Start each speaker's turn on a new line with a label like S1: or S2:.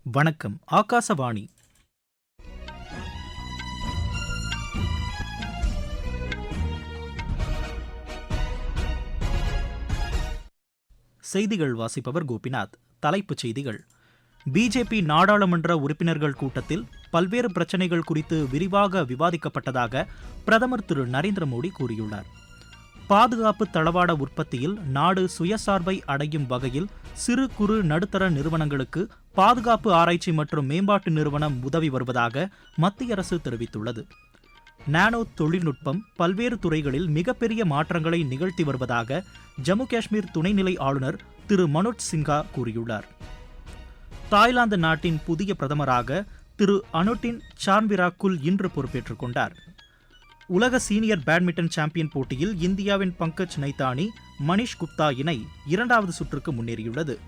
S1: வணக்கம். ஆகாசவாணி. செய்திகள் வாசிப்பவர் கோபிநாத். தலைப்புச் செய்திகள். பிஜேபி நாடாளுமன்ற உறுப்பினர்கள் கூட்டத்தில் பல்வேறு பிரச்சினைகள் குறித்து விரிவாக விவாதிக்கப்பட்டதாக பிரதமர் திரு நரேந்திர மோடி கூறியுள்ளார். பாதுகாப்பு தளவாட உற்பத்தியில் நாடு சுயசார்பை அடையும் வகையில் சிறு குறு நடுத்தர நிறுவனங்களுக்கு பாதுகாப்பு ஆராய்ச்சி மற்றும் மேம்பாட்டு நிறுவனம் உதவி வருவதாக மத்திய அரசு தெரிவித்துள்ளது. நானோ தொழில்நுட்பம் பல்வேறு துறைகளில் மிகப்பெரிய மாற்றங்களை நிகழ்த்தி வருவதாக ஜம்மு காஷ்மீர் துணைநிலை ஆளுநர் திரு மனோஜ் சின்ஹா கூறியுள்ளார். தாய்லாந்து நாட்டின் புதிய பிரதமராக திரு அனுட்டின் சார்ன்விராக்குல் இன்று பொறுப்பேற்றுக் கொண்டார். உலக சீனியர் பேட்மிண்டன் சாம்பியன் போட்டியில் இந்தியாவின் பங்கஜ் நைத்தானி, மணிஷ் குப்தா இணை இரண்டாவது சுற்றுக்கு முன்னேறியுள்ளது.